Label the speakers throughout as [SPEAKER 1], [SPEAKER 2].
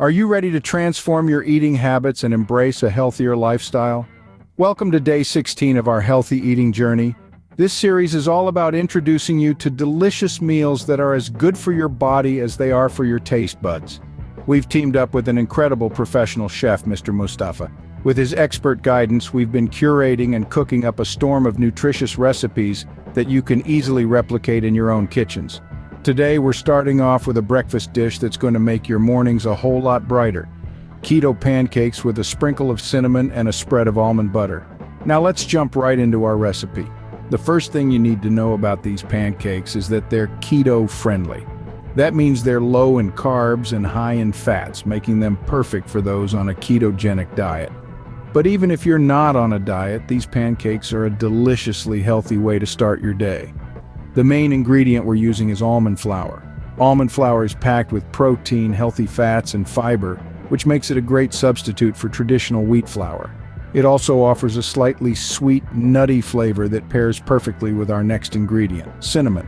[SPEAKER 1] Are you ready to transform your eating habits and embrace a healthier lifestyle? Welcome to day 16 of our healthy eating journey. This series is all about introducing you to delicious meals that are as good for your body as they are for your taste buds. We've teamed up with an incredible professional chef, Mr. Mustafa. With his expert guidance, we've been curating and cooking up a storm of nutritious recipes that you can easily replicate in your own kitchens. Today, we're starting off with a breakfast dish that's going to make your mornings a whole lot brighter. Keto pancakes with a sprinkle of cinnamon and a spread of almond butter. Now let's jump right into our recipe. The first thing you need to know about these pancakes is that they're keto-friendly. That means they're low in carbs and high in fats, making them perfect for those on a ketogenic diet. But even if you're not on a diet, these pancakes are a deliciously healthy way to start your day. The main ingredient we're using is almond flour. Almond flour is packed with protein, healthy fats, and fiber, which makes it a great substitute for traditional wheat flour. It also offers a slightly sweet, nutty flavor that pairs perfectly with our next ingredient, cinnamon.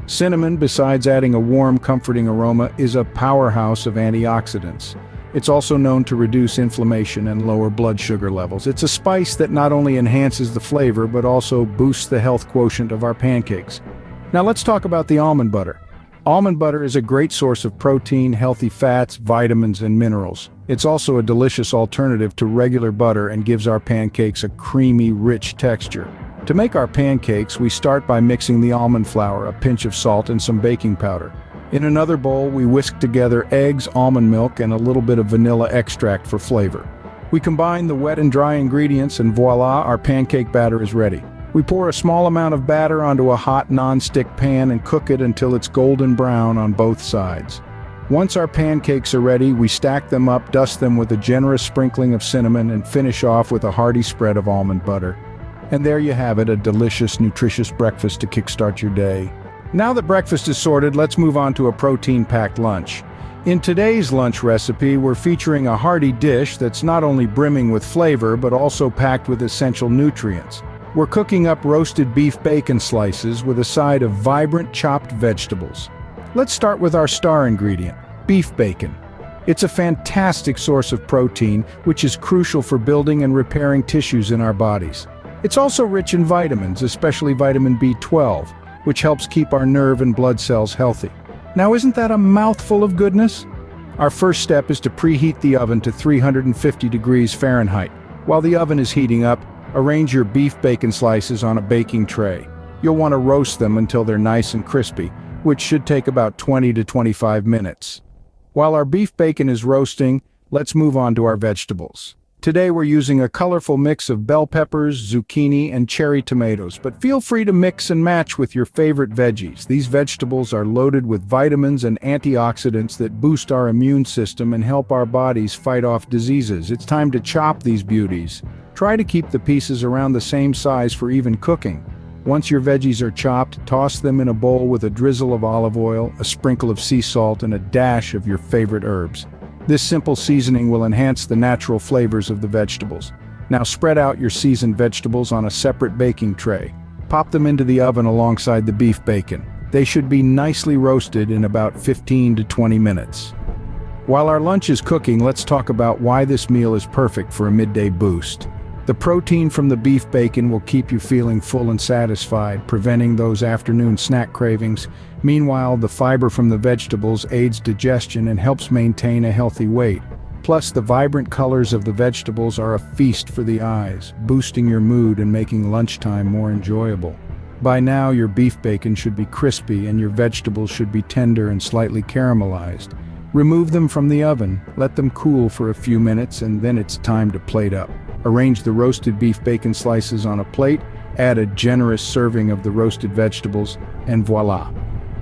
[SPEAKER 1] Cinnamon, besides adding a warm, comforting aroma, is a powerhouse of antioxidants. It's also known to reduce inflammation and lower blood sugar levels. It's a spice that not only enhances the flavor, but also boosts the health quotient of our pancakes. Now let's talk about the almond butter. Almond butter is a great source of protein, healthy fats, vitamins, and minerals. It's also a delicious alternative to regular butter and gives our pancakes a creamy, rich texture. To make our pancakes, we start by mixing the almond flour, a pinch of salt, and some baking powder. In another bowl, we whisk together eggs, almond milk, and a little bit of vanilla extract for flavor. We combine the wet and dry ingredients, and voila, our pancake batter is ready. We pour a small amount of batter onto a hot non-stick pan and cook it until it's golden brown on both sides. Once our pancakes are ready, we stack them up, dust them with a generous sprinkling of cinnamon, and finish off with a hearty spread of almond butter. And there you have it, a delicious, nutritious breakfast to kickstart your day. Now that breakfast is sorted, let's move on to a protein-packed lunch. In today's lunch recipe, we're featuring a hearty dish that's not only brimming with flavor, but also packed with essential nutrients. We're cooking up roasted beef bacon slices with a side of vibrant chopped vegetables. Let's start with our star ingredient, beef bacon. It's a fantastic source of protein, which is crucial for building and repairing tissues in our bodies. It's also rich in vitamins, especially vitamin B12, which helps keep our nerve and blood cells healthy. Now, isn't that a mouthful of goodness? Our first step is to preheat the oven to 350 degrees Fahrenheit. While the oven is heating up, arrange your beef bacon slices on a baking tray. You'll want to roast them until they're nice and crispy, which should take about 20 to 25 minutes. While our beef bacon is roasting, let's move on to our vegetables. Today we're using a colorful mix of bell peppers, zucchini, and cherry tomatoes, but feel free to mix and match with your favorite veggies. These vegetables are loaded with vitamins and antioxidants that boost our immune system and help our bodies fight off diseases. It's time to chop these beauties. Try to keep the pieces around the same size for even cooking. Once your veggies are chopped, toss them in a bowl with a drizzle of olive oil, a sprinkle of sea salt, and a dash of your favorite herbs. This simple seasoning will enhance the natural flavors of the vegetables. Now spread out your seasoned vegetables on a separate baking tray. Pop them into the oven alongside the beef bacon. They should be nicely roasted in about 15 to 20 minutes. While our lunch is cooking, let's talk about why this meal is perfect for a midday boost. The protein from the beef bacon will keep you feeling full and satisfied, preventing those afternoon snack cravings. Meanwhile, the fiber from the vegetables aids digestion and helps maintain a healthy weight. Plus, the vibrant colors of the vegetables are a feast for the eyes, boosting your mood and making lunchtime more enjoyable. By now, your beef bacon should be crispy and your vegetables should be tender and slightly caramelized. Remove them from the oven, let them cool for a few minutes, and then it's time to plate up. Arrange the roasted beef bacon slices on a plate, add a generous serving of the roasted vegetables, and voila!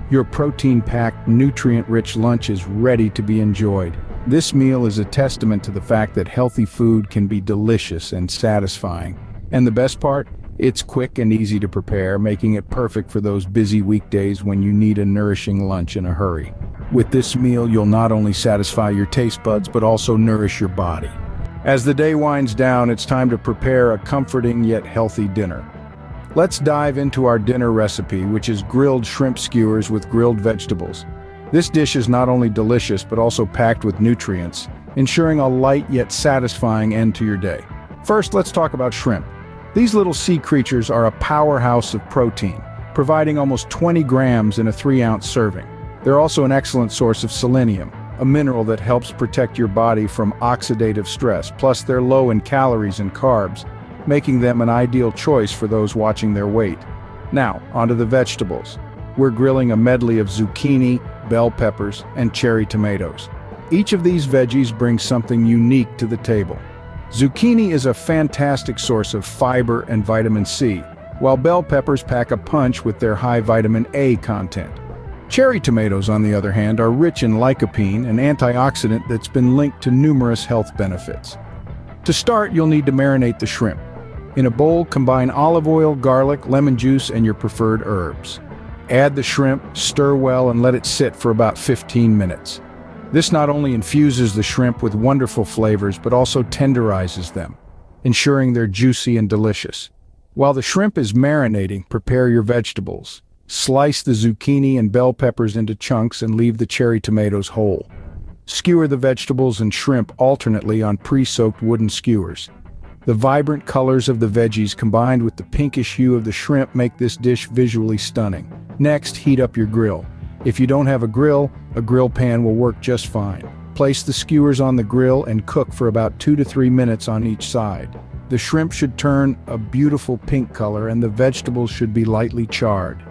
[SPEAKER 1] Your protein-packed, nutrient-rich lunch is ready to be enjoyed. This meal is a testament to the fact that healthy food can be delicious and satisfying. And the best part? It's quick and easy to prepare, making it perfect for those busy weekdays when you need a nourishing lunch in a hurry. With this meal, you'll not only satisfy your taste buds, but also nourish your body. As the day winds down, it's time to prepare a comforting yet healthy dinner. Let's dive into our dinner recipe, which is grilled shrimp skewers with grilled vegetables. This dish is not only delicious but also packed with nutrients, ensuring a light yet satisfying end to your day. First, let's talk about shrimp. These little sea creatures are a powerhouse of protein, providing almost 20 grams in a 3-ounce serving. They're also an excellent source of selenium, a mineral that helps protect your body from oxidative stress. Plus, they're low in calories and carbs, making them an ideal choice for those watching their weight. Now, onto the vegetables. We're grilling a medley of zucchini, bell peppers, and cherry tomatoes. Each of these veggies brings something unique to the table. Zucchini is a fantastic source of fiber and vitamin C, while bell peppers pack a punch with their high vitamin A content. Cherry tomatoes, on the other hand, are rich in lycopene, an antioxidant that's been linked to numerous health benefits. To start, you'll need to marinate the shrimp. In a bowl, combine olive oil, garlic, lemon juice, and your preferred herbs. Add the shrimp, stir well, and let it sit for about 15 minutes. This not only infuses the shrimp with wonderful flavors, but also tenderizes them, ensuring they're juicy and delicious. While the shrimp is marinating, prepare your vegetables. Slice the zucchini and bell peppers into chunks and leave the cherry tomatoes whole. Skewer the vegetables and shrimp alternately on pre-soaked wooden skewers. The vibrant colors of the veggies combined with the pinkish hue of the shrimp make this dish visually stunning. Next, heat up your grill. If you don't have a grill pan will work just fine. Place the skewers on the grill and cook for about 2 to 3 minutes on each side. The shrimp should turn a beautiful pink color and the vegetables should be lightly charred.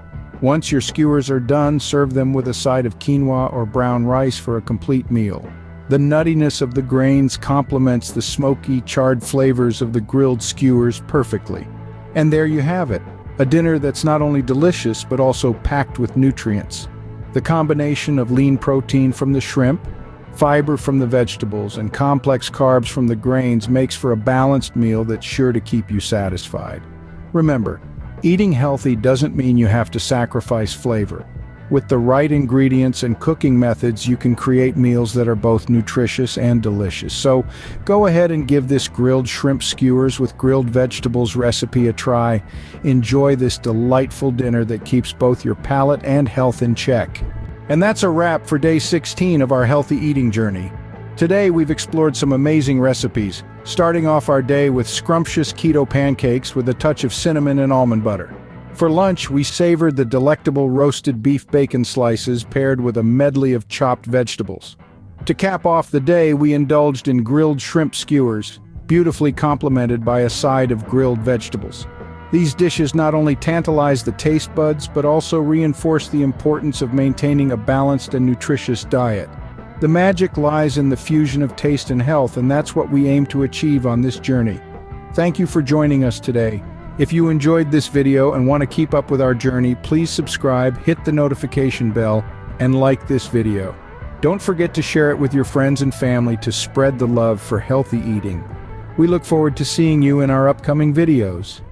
[SPEAKER 1] Once your skewers are done, serve them with a side of quinoa or brown rice for a complete meal. The nuttiness of the grains complements the smoky, charred flavors of the grilled skewers perfectly. And there you have it, a dinner that's not only delicious but also packed with nutrients. The combination of lean protein from the shrimp, fiber from the vegetables, and complex carbs from the grains makes for a balanced meal that's sure to keep you satisfied. Remember, eating healthy doesn't mean you have to sacrifice flavor. With the right ingredients and cooking methods, you can create meals that are both nutritious and delicious. So go ahead and give this grilled shrimp skewers with grilled vegetables recipe a try. Enjoy this delightful dinner that keeps both your palate and health in check. And that's a wrap for day 16 of our healthy eating journey. Today we've explored some amazing recipes, starting off our day with scrumptious keto pancakes with a touch of cinnamon and almond butter. For lunch, we savored the delectable roasted beef bacon slices paired with a medley of chopped vegetables. To cap off the day, we indulged in grilled shrimp skewers, beautifully complemented by a side of grilled vegetables. These dishes not only tantalize the taste buds, but also reinforce the importance of maintaining a balanced and nutritious diet. The magic lies in the fusion of taste and health, and that's what we aim to achieve on this journey. Thank you for joining us today. If you enjoyed this video and want to keep up with our journey, please subscribe, hit the notification bell, and like this video. Don't forget to share it with your friends and family to spread the love for healthy eating. We look forward to seeing you in our upcoming videos.